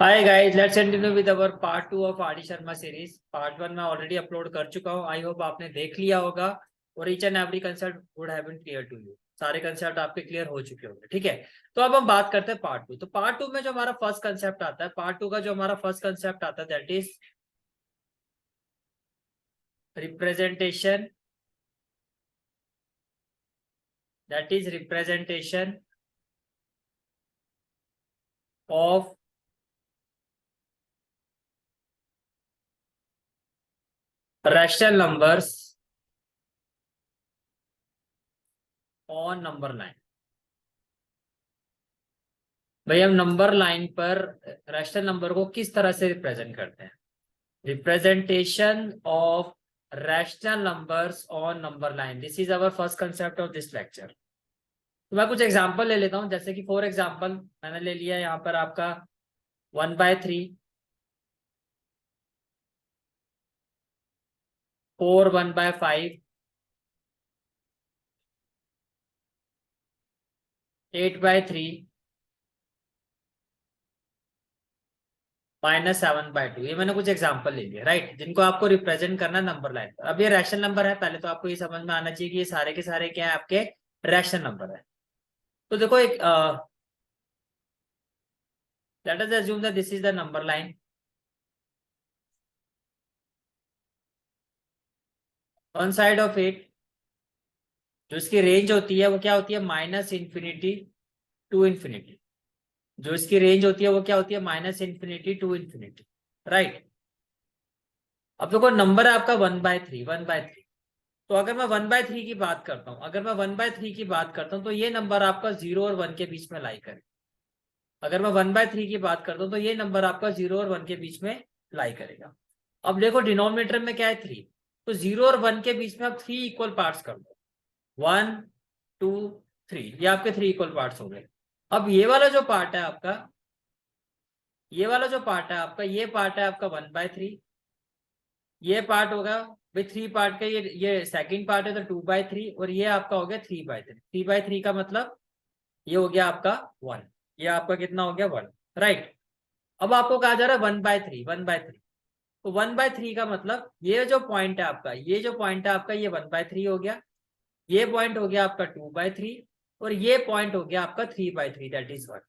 Hi guys, let's continue with our part 2 of R D Sharma series. Part 1 मैं already upload कर चुका हूँ। I hope आपने देख लिया होगा और each and every concept would have been clear to you. सारे कंसेप्ट आपके क्लियर हो चुके होंगे, ठीक है। तो अब हम बात करते हैं पार्ट 2। तो पार्ट 2 में जो हमारा फर्स्ट कंसेप्ट आता है, पार्ट 2 का जो हमारा फर्स्ट कंसेप्ट आता है, that is representation. That is representation of rational numbers on number line. भाई, हम नंबर लाइन पर रैशनल नंबर को किस तरह से रिप्रेजेंट करते हैं? Representation of rational numbers on number line, this is our first concept of this lecture. तो मैं कुछ एग्जांपल ले लेता हूं, जैसे कि फॉर एग्जांपल मैंने ले लिया यहाँ पर आपका 1/3, 4 1/5, 8/3, -7/2। ये मैंने कुछ एग्जांपल ले लिया, राइट, जिनको आपको रिप्रेजेंट करना नंबर लाइन पर। अब ये रैशनल नंबर है, पहले तो आपको ये समझ में आना चाहिए कि ये सारे के सारे क्या है, आपके रैशनल नंबर है। तो देखो, एक let us assume that this is the number line. One side of it, जो इसकी रेंज होती है वो क्या होती है, -इंफिनिटी टू इंफिनिटी। जो इसकी रेंज होती है वो क्या होती है, -इंफिनिटी टू इंफिनिटी, राइट। अब देखो, नंबर है आपका 1/3, 1/3। तो अगर मैं 1/3 की बात करता हूं, अगर मैं 1/3 की बात करता हूं, तो ये नंबर आपका 0 और 1 के बीच में लाई करे। अगर मैं 1/3 की बात करता हूं तो ये नंबर आपका 0 और 1 के बीच में लाई करेगा। अब देखो, डिनोमिनेटर में क्या है, 3। तो 0 और 1 के बीच में आप 3 इक्वल पार्ट्स कर दो। 1 2 3, ये आपके 3 इक्वल पार्ट्स हो गए। अब ये वाला जो पार्ट है आपका, ये वाला जो पार्ट है आपका, ये पार्ट है आपका 1/3। ये पार्ट होगा भाई 3 पार्ट का, ये सेकंड पार्ट है तो 2/3, और ये आपका हो गया 3/3। 3/3 का मतलब ये हो गया आपका 1। ये आपका कितना हो गया, 1, राइट। अब आपको कहा जा रहा है 1/3, 1/3। तो 1/3 का मतलब ये जो पॉइंट है आपका, ये जो पॉइंट है आपका, ये 1/3 हो गया। ये पॉइंट हो गया आपका 2/3, और ये पॉइंट हो गया आपका 3/3, दैट इज 1।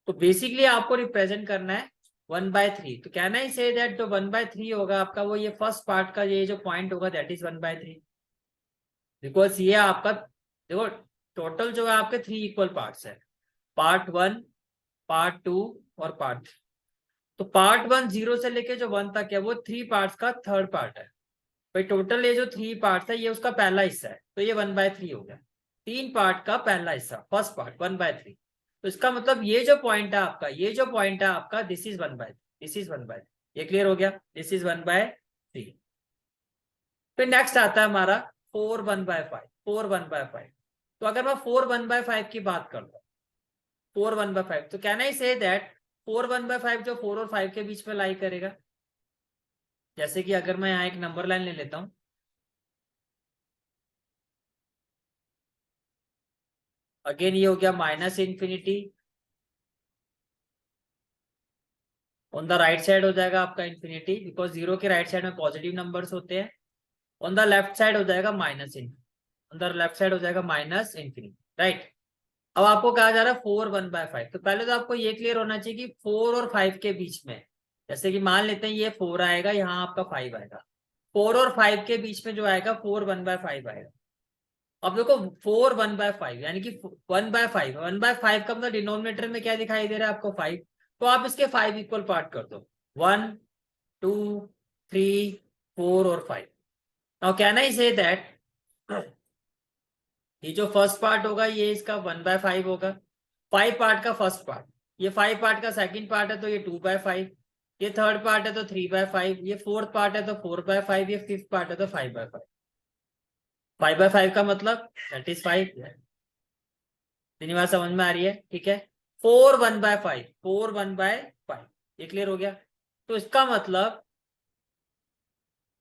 तो बेसिकली आपको रिप्रेजेंट करना है 1/3। तो कहना ही से दैट जो 1/3 होगा आपका, वो ये फर्स्ट पार्ट का ये जो पॉइंट होगा, दैट इज 1/3। बिकॉज ये आपका, देखो, टोटल जो है आपके 3 इक्वल पार्ट्स है, पार्ट 1, पार्ट 2 और पार्ट 3। तो पार्ट 1 0 से लेके जो 1 तक है, वो 3 पार्ट्स का थर्ड पार्ट है। भाई टोटल ये जो 3 पार्ट्स है, ये उसका पहला हिस्सा है, तो ये 1/3 हो गया। 3 पार्ट का पहला हिस्सा, फर्स्ट पार्ट 1/3। तो इसका मतलब ये जो पॉइंट है आपका, ये जो पॉइंट है आपका, दिस इज 1/3, दिस इज 1/3। ये क्लियर हो गया, दिस इज 1/3। फिर नेक्स्ट आता है हमारा 4 1/5, 4 1/5। तो अगर मैं 4 1/5 की बात करता हूँ, 4 1/5, तो कैन आई से दैट 4 1/5 जो 4 और 5 के बीच में लाई करेगा। जैसे कि अगर मैं यहाँ एक नंबर लाइन ले लेता हूँ, अगेन ये हो गया -infinity, on the right side हो जाएगा आपका इंफिनिटी, बिकॉज 0 के राइट साइड में पॉजिटिव नंबर्स होते हैं। ऑन द लेफ्ट साइड हो जाएगा ऑन द लेफ्ट साइड हो जाएगा -इंफिनिटी, राइट। अब आपको कहा जा रहा है 4 1/5। तो पहले तो आपको ये क्लियर होना चाहिए कि 4 और 5 के बीच में, जैसे कि मान लेते हैं ये 4 आएगा, यहाँ आपका 5 आएगा। 4 और 5 के बीच में जो आएगा, 4 1/5 आएगा। अब देखो, 4 1/5 यानी कि 1/5, 1/5 का मतलब डिनोमिनेटर में क्या दिखाई दे रहा है आपको, 5। तो आप इसके 5 इक्वल पार्ट कर दो, 1 2 3 4 और 5। Now can I say that ये जो फर्स्ट पार्ट होगा, ये इसका 1/5 होगा। 5 पार्ट का फर्स्ट पार्ट, ये 5 पार्ट का सेकंड पार्ट है तो ये 2/5। ये थर्ड पार्ट है तो 3/5। ये फोर्थ पार्ट है तो 4/5। ये फिफ्थ पार्ट है तो 5/5। 5/5 का मतलब दैट इज 5। तीन बात समझ में आ रही है, ठीक है। 4 1/5, 4 1/5, ये क्लियर हो गया। तो इसका मतलब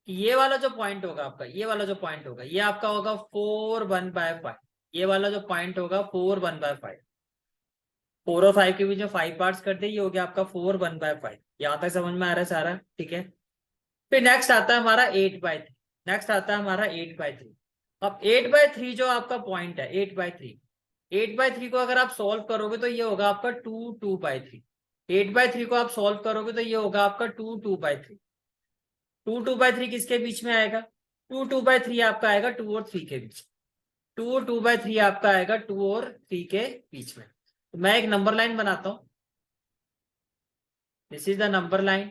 कि ये वाला जो पॉइंट होगा आपका, ये वाला जो पॉइंट होगा, ये आपका होगा 4 1/5। ये वाला जो पॉइंट होगा 4 1/5। 4 और 5 के बीच में 5 पार्ट्स कर दे, ये हो गया आपका 4 1/5। यहाँ तक समझ में आ रहा है सारा, ठीक है। फिर नेक्स्ट आता है हमारा 8/3। नेक्स्ट आता है हमारा 8/3। अब 8/3 जो आपका पॉइंट है 8/3, 8/3 को अगर आप सॉल्व करोगे तो ये होगा आपका 2/3। 8/3 को आप सॉल्व करोगे तो ये होगा आपका 2/3। 2/3 किसके बीच में आएगा? 2/3 आपका आएगा 2 और 3 के बीच। 2/3 आपका आएगा 2 और 3 के बीच में। तो मैं एक नंबर लाइन बनाता हूं। This is the number line.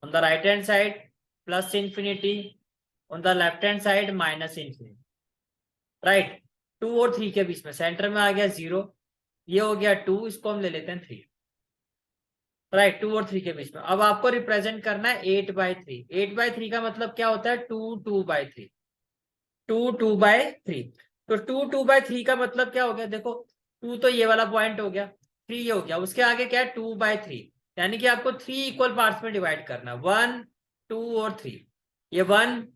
On the right hand side plus infinity, on the left hand side minus infinity, right. 2 और 3 के बीच में सेंटर में आ गया 0, ये हो गया 2, इसको हम ले लेते हैं 3, राइट। 2 और 3 के बीच में अब आपको रिप्रेजेंट करना है 8/3। 8/3 का मतलब क्या होता है? 2/3। 2/3। तो 2/3 का मतलब क्या हो गया? देखो 2 तो ये वाला पॉइंट हो गया, 3 ये हो गया, उसके आगे क्या है? 2/3। यानी कि आपको 3 इक्वल पार्ट्स में डिवाइड करना है, 1 2 और 3। ये 1,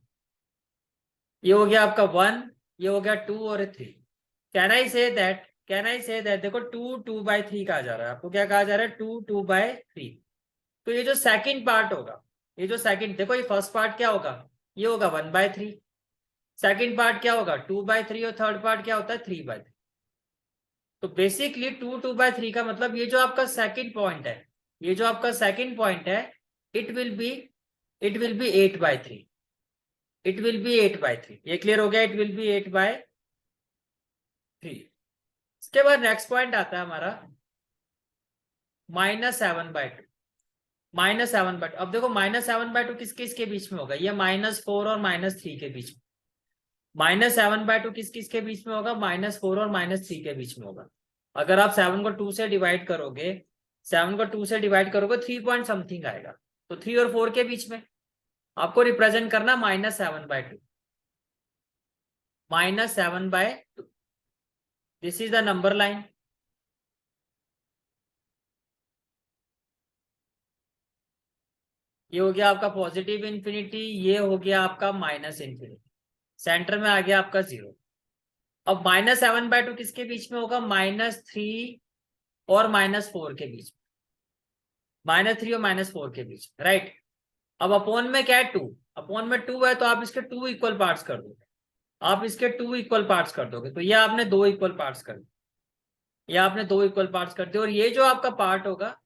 ये हो गया आपका 1, ये हो गया 2 और 3। Can I say that, can I say that, देखो 2/3 कहा जा रहा है, आपको क्या कहा जा रहा है? 2/3। तो ये जो सेकंड पार्ट होगा, ये जो सेकंड, देखो ये फर्स्ट पार्ट क्या होगा? ये होगा 1/3। सेकंड पार्ट क्या होगा? 2/3। और थर्ड पार्ट क्या होता है? 3/3। तो बेसिकली 2/3 का मतलब ये जो आपका सेकंड पॉइंट है, ये जो आपका सेकंड पॉइंट है, it will be, it will be 8/3। It will be 8/3। ये क्लियर हो गया? It will be 8/3। इसके बाद नेक्स्ट पॉइंट आता है हमारा -7/2। -7/2, अब देखो -7/2 किसके इसके बीच में होगा? ये -4 और -3 के बीच में। -7/2 किस किसके बीच में होगा? -4 और -3 के बीच में होगा। अगर आप 7 को 2 से डिवाइड करोगे, 7 को 2 से डिवाइड करोगे 3 पॉइंट समथिंग आएगा। तो 3 और 4 के बीच में आपको रिप्रेजेंट करना -7/2। -7/2, this is the number line. ये हो गया आपका पॉजिटिव इंफिनिटी, ये हो गया आपका माइनस इंफिनिटी, सेंटर में आ गया आपका 0। अब -7/2 किसके बीच में होगा? -3 और -4 के बीच में। -3 और -4 के बीच में, राइट। अब अपॉन में क्या है? 2। अपॉन में 2 है तो आप इसके 2 इक्वल पार्ट्स कर दोगे। आप इसके 2 इक्वल पार्ट्स कर दोगे तो ये आपने 2 इक्वल पार्ट्स कर दिए, ये आपने 2 इक्वल पार्ट्स कर दिए। और ये जो आपका पार्ट होगा,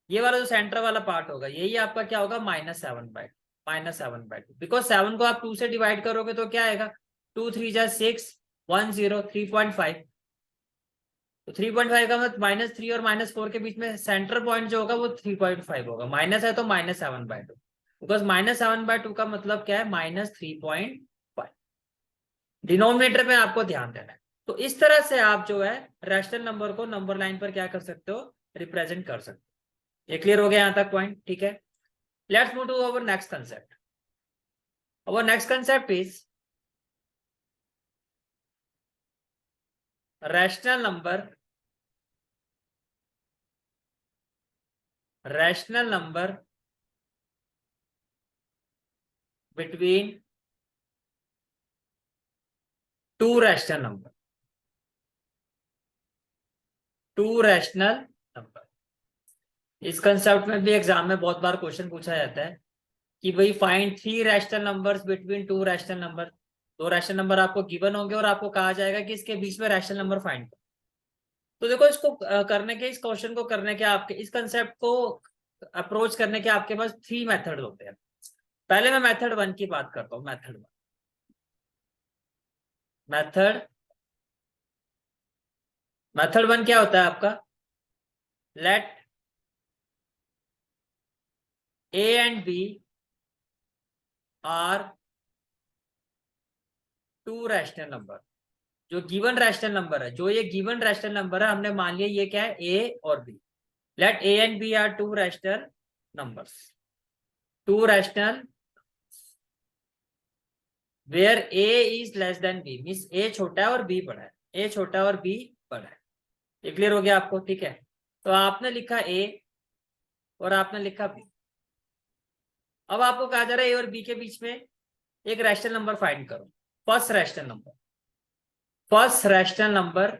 ये वाला जो सेंटर वाला पार्ट होगा, यही आपका क्या होगा? -7/2। -7/2, बिकॉज 7 को आप 2 से डिवाइड करोगे तो क्या आएगा? 2 3 जा 6, 1 0, 3.5। तो 3.5 का मतलब -3 और -4 के बीच में सेंटर पॉइंट जो होगा वो 3.5 होगा। माइनस है तो -7/2, बिकॉज -7/2 का मतलब क्या है? -3.5। डिनोमिनेटर में आपको ध्यान देना है। तो इस तरह से आप जो है रैशनल नंबर को नंबर लाइन पर क्या कर सकते हो? रिप्रेजेंट कर सकते हो। ये क्लियर हो गया यहां तक पॉइंट? ठीक है। Let's move to our next concept. Our next concept is rational number, rational number between two rational number, two rational number. इस कंसेप्ट में भी एग्जाम में बहुत बार क्वेश्चन पूछा जाता है कि भाई find 3 rational numbers between 2 rational number. 2 rational number आपको गिवन होंगे और आपको कहा जाएगा कि इसके बीच में रैशनल नंबर फाइंड करो। तो देखो इसको करने के, इस क्वेश्चन को करने के, आपके इस कंसेप्ट को अप्रोच करने के आपके पास 3 मेथड होते हैं। पहले मैं मेथड 1 की बात करता हूँ। मेथड 1, मेथड मेथड 1 क्या होता है आपका? Let A and B are two rational number. जो गिवन रैशनल नंबर है, जो ये गिवन रैशनल नंबर है, हमने मान लिया ये क्या है? ए और B. Let A and B are two rational numbers, two rational where A is less than B, means A छोटा है और बी बड़ा है। ए छोटा है और बी बड़ा है। ये क्लियर हो गया आपको? ठीक है। तो आपने लिखा ए और आपने लिखा बी। अब आपको कहा जा रहा है ए और बी के बीच में एक रैशनल नंबर फाइंड करो, first rational number. First rational number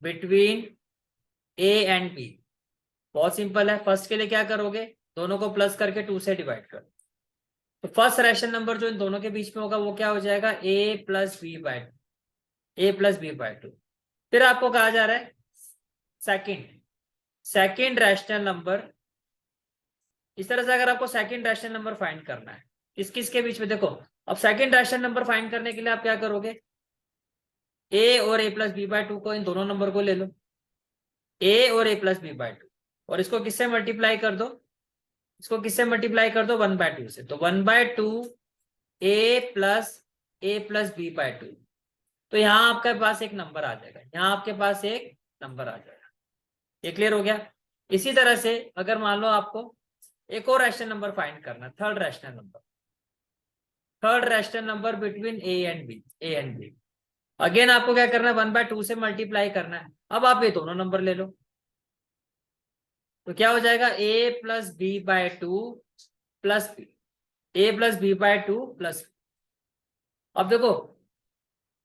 between A and B. बहुत सिंपल है, फर्स्ट के लिए क्या करोगे, दोनों को प्लस करके 2 से डिवाइड करो। तो फर्स्ट रैशनल नंबर जो इन दोनों के बीच में होगा वो क्या हो जाएगा, A plus B by to. फिर आपको कहा जा रहा है सेकेंड रैशनल नंबर। इस तरह से अगर आपको सेकेंड रैशनल नंबर फाइंड करना है किस किस के बीच में, देखो अब सेकेंड रैशनल नंबर फाइंड करने के लिए आप क्या करोगे, ए और ए प्लस बी बाय टू को, इन दोनों नंबर को ले लो, ए और ए प्लस बी बाय टू, और इसको किससे मल्टीप्लाई कर दो, इसको किससे मल्टीप्लाई कर दो, 1/2 से। तो 1/2 ए प्लस बी बाय टू। तो यहाँ आपके पास एक नंबर आ जाएगा, यहाँ आपके पास एक नंबर आ जाएगा। ये क्लियर हो गया। इसी तरह से अगर मान लो आपको एक और रैशनल नंबर फाइंड करना, third rational number between A and B. Again आपको क्या करना है, 1/2 से मल्टीप्लाई करना है। अब आप ये दोनों नंबर ले लो, तो क्या हो जाएगा, A plus B by two plus B, A plus B by two plus. अब देखो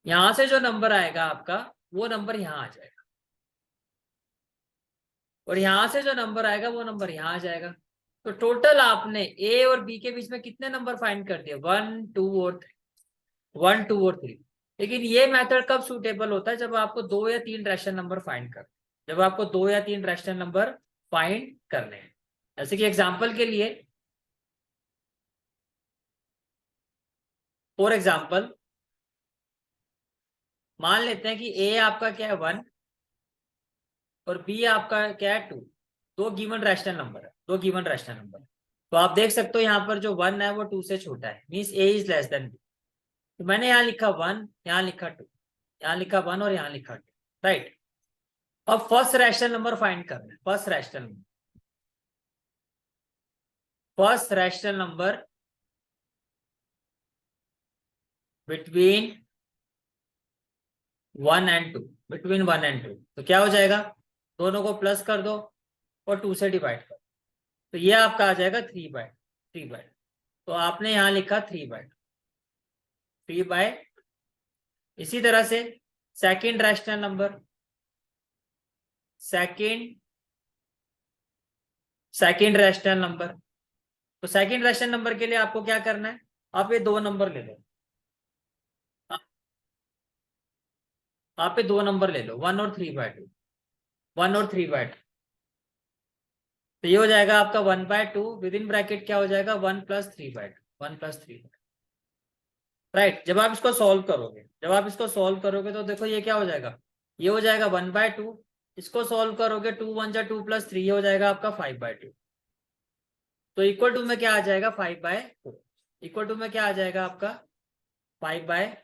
यहां से जो नंबर आएगा आपका वो नंबर यहां आ जाएगा, और यहां से जो नंबर आएगा वो नंबर यहां आ जाएगा। तो टोटल आपने ए और बी के बीच में कितने नंबर फाइंड कर दिए, 1 2 और 3। लेकिन ये मेथड कब सूटेबल होता है, जब आपको 2 या 3 रैशनल नंबर फाइंड कर, जब आपको 2 या 3 रैशनल नंबर फाइंड करने हैं। जैसे कि एग्जांपल के लिए, फॉर एग्जांपल मान लेते हैं कि ए आपका क्या है 1 और बी आपका क्या है 2। दो गिवन रैशनल नंबर। तो आप देख सकते हो यहाँ पर जो 1 है वो 2 से छोटा है, means A is less than B. तो मैंने यहाँ लिखा 1, यहाँ लिखा 2, यहाँ लिखा 1 और यहाँ लिखा 2, राइट। अब फर्स्ट रैशनल नंबर फाइंड करना है, first rational number between 1 and 2। तो क्या हो जाएगा, दोनों को प्लस कर दो और 2 से डिवाइड कर, तो ये आपका आ जाएगा 3/2। तो आपने यहां लिखा 3/2। इसी तरह से second rational number, second rational number. तो सेकेंड रैशनल नंबर के लिए आपको क्या करना है, आप ये दो नंबर ले लो, आप ये दो नंबर ले लो, 1 और 3/2, 1 और 3/2। तो ये हो जाएगा आपका 1/2, विद इन ब्रैकेट क्या हो जाएगा, 1 + 3/2, राइट। जब आप इसको सॉल्व करोगे तो देखो ये क्या हो जाएगा, ये हो जाएगा 1/2। इसको सॉल्व करोगे 2 1 जा 2 + 3, ये हो जाएगा आपका 5/2। तो इक्वल टू में क्या आ जाएगा, 5/4। इक्वल टू में क्या आ जाएगा आपका 5/4।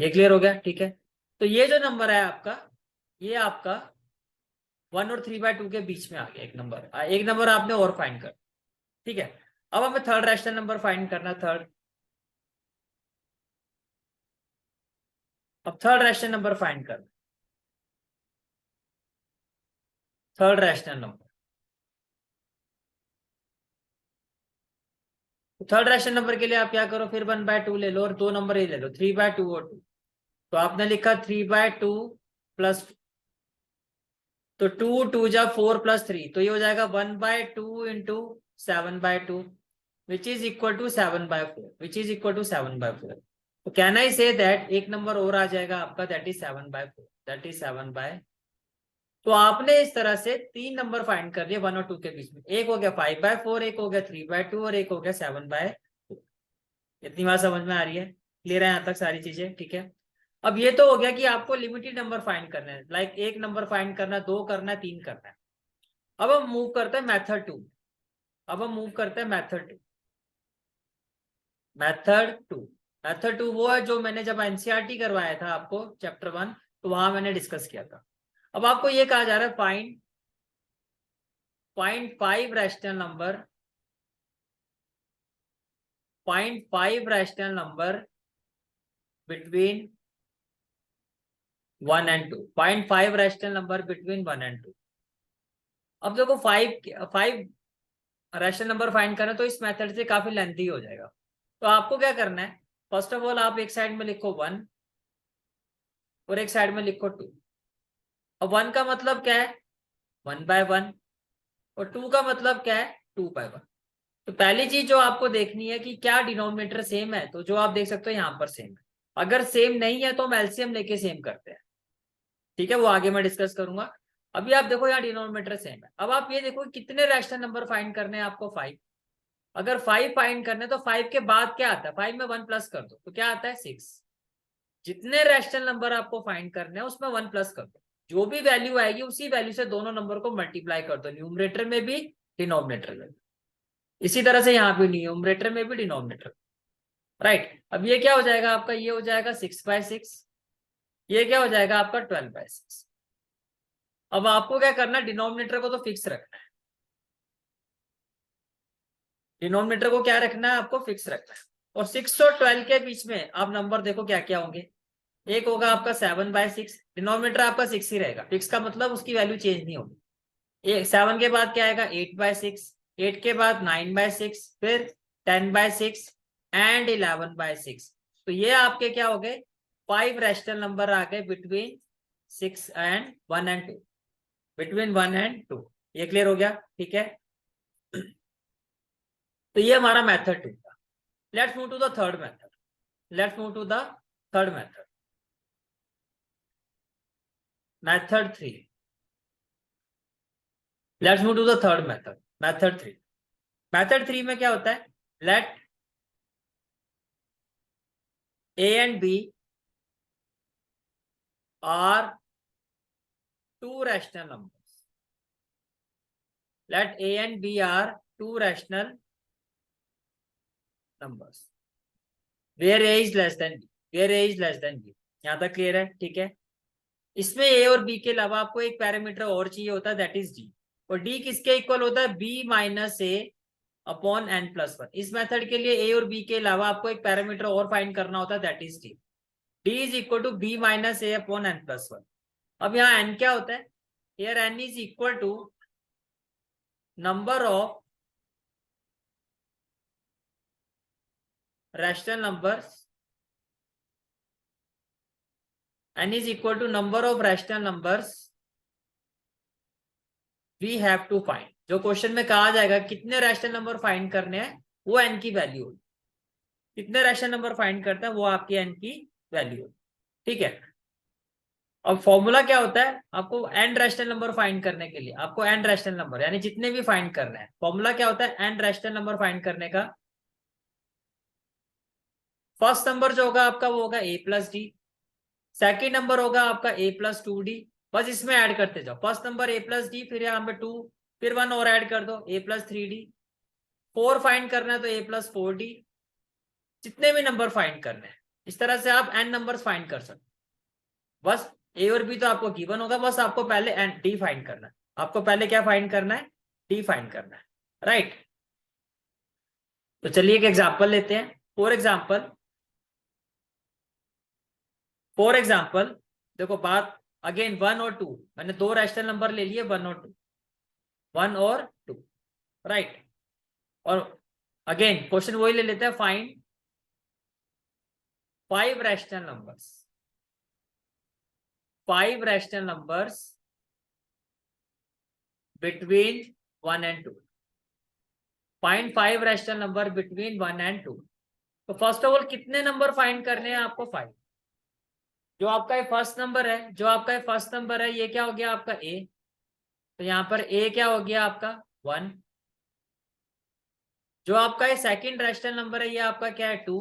ये क्लियर हो गया, ठीक है। तो ये जो नंबर है आपका, ये आपका 1 और 3/2 के बीच में आ गया एक नंबर आपने और फाइंड कर, ठीक है। अब हमें थर्ड रैशनल नंबर फाइंड करना, थर्ड रैशनल नंबर फाइंड करना, third rational number. Third rational number के लिए आप क्या करो, फिर 1/2 ले लो और दो नंबर ही ले लो, 3/2 और 2। तो आपने लिखा 3/2 प्लस, तो 2 2 जा 4 + 3, तो ये हो जाएगा 1/2 into 7/2, which is equal to 7/4। तो कैन आई से दैट एक नंबर और आ जाएगा आपका, दैट इज 7/4। तो आपने इस तरह से तीन नंबर फाइंड कर दिए 1 और 2 के बीच में, एक हो गया 5/4, एक हो गया 3/2 और एक हो गया 7/4। इतनी बात समझ में आ रही है, क्लियर है यहाँ तक सारी चीजें, ठीक है। अब ये तो हो गया कि आपको लिमिटेड नंबर फाइंड करना है, लाइक एक नंबर फाइंड करना है, दो करना है, तीन करना है। अब हम मूव करते हैं मेथड टू। मेथड टू वो है जो मैंने जब एनसीईआरटी करवाया था आपको चैप्टर 1, तो वहां मैंने डिस्कस किया था। अब आपको ये कहा जा रहा है find 5 rational number between 1 and 2। Find 5 rational number between 1 and 2। अब देखो 5 रैशनल नंबर फाइंड करना, तो इस मेथड से काफी लेंथी हो जाएगा। तो आपको क्या करना है, फर्स्ट ऑफ ऑल आप एक साइड में लिखो 1 और एक साइड में लिखो 2। अब 1 का मतलब क्या है, 1/1, और 2 का मतलब क्या है, 2/1। तो पहली चीज जो आपको देखनी है कि क्या डिनोमिनेटर सेम है, तो जो आप देख सकते हो यहाँ पर सेम है। अगर सेम नहीं है तो हम एलसीएम लेके सेम करते हैं, ठीक है, वो आगे मैं डिस्कस करूंगा। अभी आप देखो यहाँ डिनोमिनेटर सेम है। अब आप ये देखो कितने रैशनल नंबर फाइंड करने हैं आपको, 5। अगर 5 फाइंड करने तो 5 के बाद क्या आता है, 5 में 1 प्लस कर दो तो क्या आता है 6। जितने रैशनल नंबर आपको फाइंड करने हैं उसमें 1 प्लस कर दो, जो भी वैल्यू आएगी उसी वैल्यू से दोनों नंबर को मल्टीप्लाई कर दो, न्यूमरेटर में भी डिनोमिनेटर में भी। इसी तरह से यहाँ पे न्यूमरेटर में भी डिनोमिनेटर, राइट। अब ये क्या हो जाएगा आपका, ये हो जाएगा 6/6, ये क्या हो जाएगा आपका 12/6। अब आपको क्या करना है, डिनोमिनेटर को तो फिक्स रखना है, डिनोमिनेटर को क्या रखना है, आपको फिक्स रखना है। और 6 और 12 के बीच में आप नंबर देखो क्या क्या होंगे। एक होगा आपका 7/6, डिनोमिनेटर आपका 6 ही रहेगा, फिक्स का मतलब उसकी वैल्यू चेंज नहीं होगी। 7 के बाद क्या आएगा 8/6, 8 के बाद 9/6, फिर 10/6 एंड 11/6। तो ये आपके क्या हो गए, 5 रैशनल नंबर आ गए between 6 and 1 and 2, between 1 and 2। ये क्लियर हो गया, ठीक है। तो ये हमारा मेथड 2 था। Let's move to the third method, let's move to the third method, method 3। Let's move to the third method, method 3। Method 3 में क्या होता है, let A and B are two rational numbers. Let A and B are two rational numbers. Where A is less than B. Where A is less than B. यहाँ तक clear है, ठीक है। इसमें A और B के अलावा आपको एक पैरामीटर और चाहिए होता है, दैट इज D। और D किसके इक्वल होता है, B minus A upon n+1। इस मेथड के लिए A और B के अलावा आपको एक पैरामीटर और फाइंड करना होता है, that is D। D is equal to B minus A upon n+1। अब यहाँ n क्या होता है, here n is equal to number of rational numbers, n is equal to number of rational numbers we have to find। जो question में कहा जाएगा कितने रैशनल नंबर फाइंड करने हैं, वो n की वैल्यू होगी। कितने रैशनल नंबर फाइंड करता है वो आपकी n की वैल्यू होगी, ठीक है। अब फॉर्मूला क्या होता है, आपको n रैशनल नंबर फाइंड करने के लिए आपको n रैशनल नंबर यानी जितने भी फाइंड करने हैं, फॉर्मूला क्या होता है n रैशनल नंबर फाइंड करने का। फर्स्ट नंबर जो होगा आपका वो होगा a+d, सेकेंड नंबर होगा आपका a+2d। बस इसमें ऐड करते जाओ, फर्स्ट नंबर a+d, फिर यहाँ पे 2, फिर 1 और ऐड कर दो a+3d। 4 फाइंड करना है तो a+4d। जितने भी नंबर फाइंड करने हैं इस तरह से आप n नंबर्स फाइंड कर सकते। बस a और b तो आपको गिवन होगा, बस आपको पहले n d फाइंड करना है। आपको पहले क्या फाइंड करना है, d फाइंड करना है, राइट। तो चलिए एक एग्जांपल लेते हैं। फॉर एग्जांपल देखो बात, अगेन 1 और 2, मैंने दो रैशनल नंबर ले लिए 1 और 2, 1 और 2, राइट। और अगेन क्वेश्चन वही ले लेते हैं, find 5 rational numbers, 5 rational numbers between 1 and 2। Find 5 rational number between 1 and 2। तो फर्स्ट ऑफ ऑल कितने नंबर फाइंड करने हैं आपको, 5। जो आपका फर्स्ट नंबर है, जो आपका फर्स्ट नंबर है ये क्या हो गया आपका a, तो यहाँ पर a क्या हो गया आपका 1। जो आपका ये सेकंड रैशनल नंबर है ये आपका क्या है 2,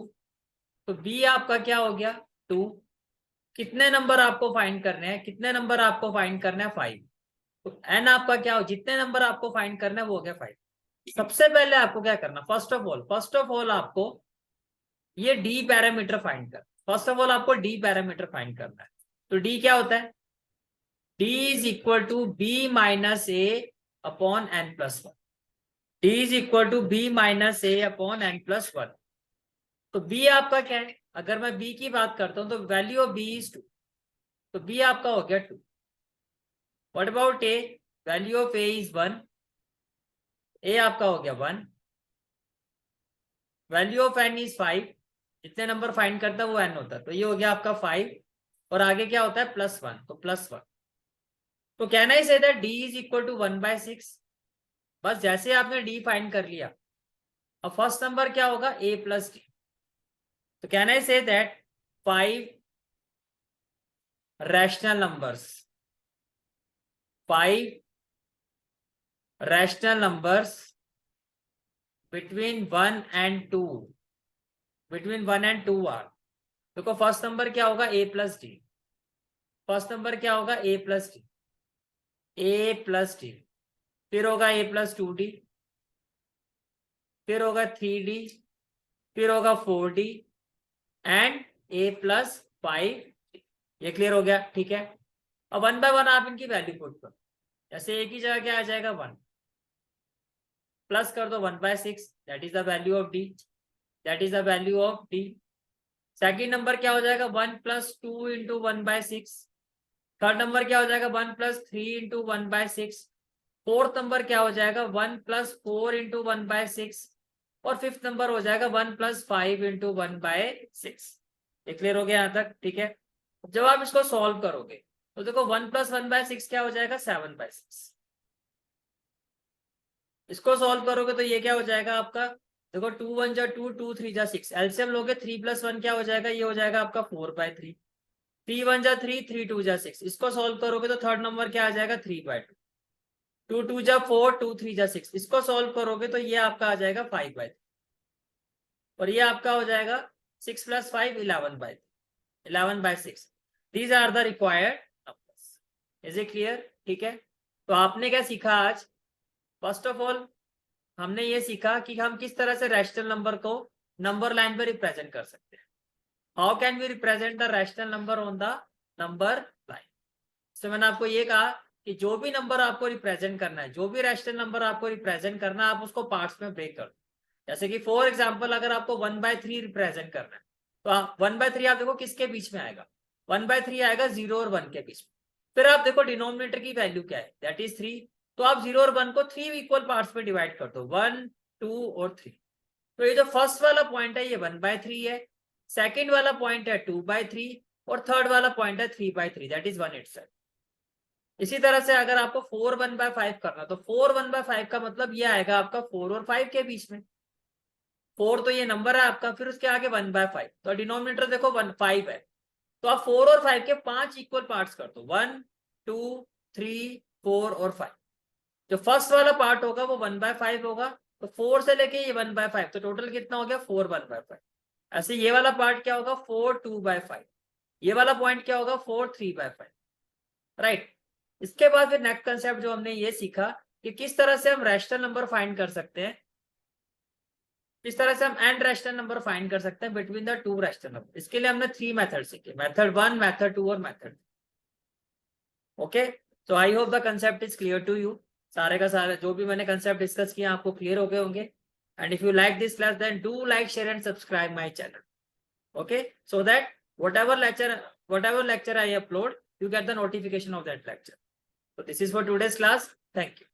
तो b आपका क्या हो गया 2। कितने नंबर आपको फाइंड करने हैं, कितने नंबर आपको फाइंड करना है 5। तो n आपका क्या हो, जितने नंबर आपको फाइंड करना है वो हो गया 5। सबसे पहले आपको क्या करना, फर्स्ट ऑफ ऑल आपको ये d पैरामीटर फाइंड कर, फर्स्ट ऑफ ऑल आपको d पैरामीटर फाइंड करना है। तो d क्या होता है, d is equal to b minus a upon n+1। d is equal to b minus a upon n+1। तो b आपका क्या है, अगर मैं b की बात करता हूं तो वैल्यू ऑफ b इज 2, तो b आपका हो गया 2। What about a, value of a is 1, ए आपका हो गया 1, वैल्यू ऑफ एन इज 5, जितने नंबर फाइंड करता है वो एन होता है, तो ये हो गया आपका 5, और आगे क्या होता है +1, तो +1। तो कहना ही से that D is equal to 1/6। बस जैसे आपने डी फाइंड कर लिया, अब फर्स्ट नंबर क्या होगा a प्लस डी। तो कहना ही से that 5 rational numbers, 5 rational numbers between 1 and 2, between 1 and 2 are. देखो फर्स्ट नंबर क्या होगा a plus D, first number क्या होगा a plus D, a plus D, फिर होगा a प्लस 2d, फिर होगा 3d, फिर होगा 4d एंड a प्लस 5। ये क्लियर हो गया, ठीक है। अब 1 बाय 1 आप इनकी वैल्यू पुट करो, जैसे एक ही जगह क्या आ जाएगा 1, प्लस कर दो 1/6, that is the value of D, that is the value of D. Second number क्या हो जाएगा 1 + 2 × 1/6, थर्ड नंबर क्या हो जाएगा 1 + 3 × 1/6, फोर्थ नंबर क्या हो जाएगा 1 + 4 × 1/6, और फिफ्थ नंबर हो जाएगा 1 + 5 × 1/6। ये क्लियर हो गया यहाँ तक, ठीक है। जब आप इसको सॉल्व करोगे तो देखो 1 + 1/6 क्या हो जाएगा 7/6। इसको सॉल्व करोगे तो ये क्या हो जाएगा आपका, देखो 2 1 जा 2, 2 3 जा 6, एलसीएम लोगे 3 + 1 क्या हो जाएगा, ये हो जाएगा आपका 4/3, 3 1 जा 3, 3 2 जा 6। इसको सॉल्व करोगे तो थर्ड नंबर क्या आ जाएगा 3/2, 2 2 जा 4, 2 3 जा 6। इसको सॉल्व करोगे तो ये आपका आ जाएगा 5/3, और ये आपका हो जाएगा 6 + 5 11/6। These are the required numbers. Is it clear, ठीक है। तो आपने क्या सीखा आज, फर्स्ट ऑफ ऑल हमने ये सीखा कि हम किस तरह से रैशनल नंबर को नंबर लाइन पर रिप्रेजेंट कर सकते हैं। How can we represent the rational number on the number line. तो मैंने आपको ये कहा कि जो भी नंबर आपको रिप्रेजेंट करना है, जो भी रैशनल नंबर आपको रिप्रेजेंट करना है, आप उसको पार्ट्स में ब्रेक कर दो। जैसे कि फॉर एग्जाम्पल अगर आपको 1/3 रिप्रेजेंट करना है, तो 1/3 आप देखो किसके बीच में आएगा, 1/3 आएगा 0 और 1 के बीच में। फिर आप देखो डिनोमिनेटर की वैल्यू क्या है, दैट इज 3। तो आप 0 और 1 को 3 इक्वल पार्ट्स में डिवाइड कर दो, 1 2 और 3। तो ये जो फर्स्ट वाला पॉइंट है ये 1/3 है, सेकेंड वाला पॉइंट है 2/3, और थर्ड वाला पॉइंट है 3/3, दैट इज 1 itself। इसी तरह से अगर आपको 4 1/5 करना, तो 4 1/5 का मतलब ये आएगा आपका 4 और 5 के बीच में। 4 तो ये नंबर है आपका, फिर उसके आगे 1/5, तो डिनोमिनेटर देखो 5 है, तो आप 4 और 5 के 5 इक्वल पार्ट्स कर दो, 1 2 3 4 और 5। जो फर्स्ट वाला पार्ट होगा वो 1/5 होगा, तो 4 से लेके ये 1/5, तो टोटल कितना हो गया 4 1/5। ऐसे ये वाला पार्ट क्या होगा 4 2/5, ये वाला पॉइंट क्या होगा 4 3/5, राइट। इसके बाद फिर नेक्स्ट कंसेप्ट जो हमने ये सीखा कि किस तरह से हम रैशनल नंबर फाइंड कर सकते हैं, किस तरह से हम एंड रैशनल नंबर फाइंड कर सकते हैं between the two rational number. इसके लिए हमने 3 मेथड सीखे, मेथड 1, मेथड 2 और method. Okay, so I hope the concept is clear to you. सारे का सारे जो भी मैंने कंसेप्ट डिस्कस किया आपको क्लियर हो गए होंगे। And if you like this class then do like share and subscribe my channel, okay, so that whatever lecture I upload, you get the notification of that lecture. So this is for today's class. Thank you.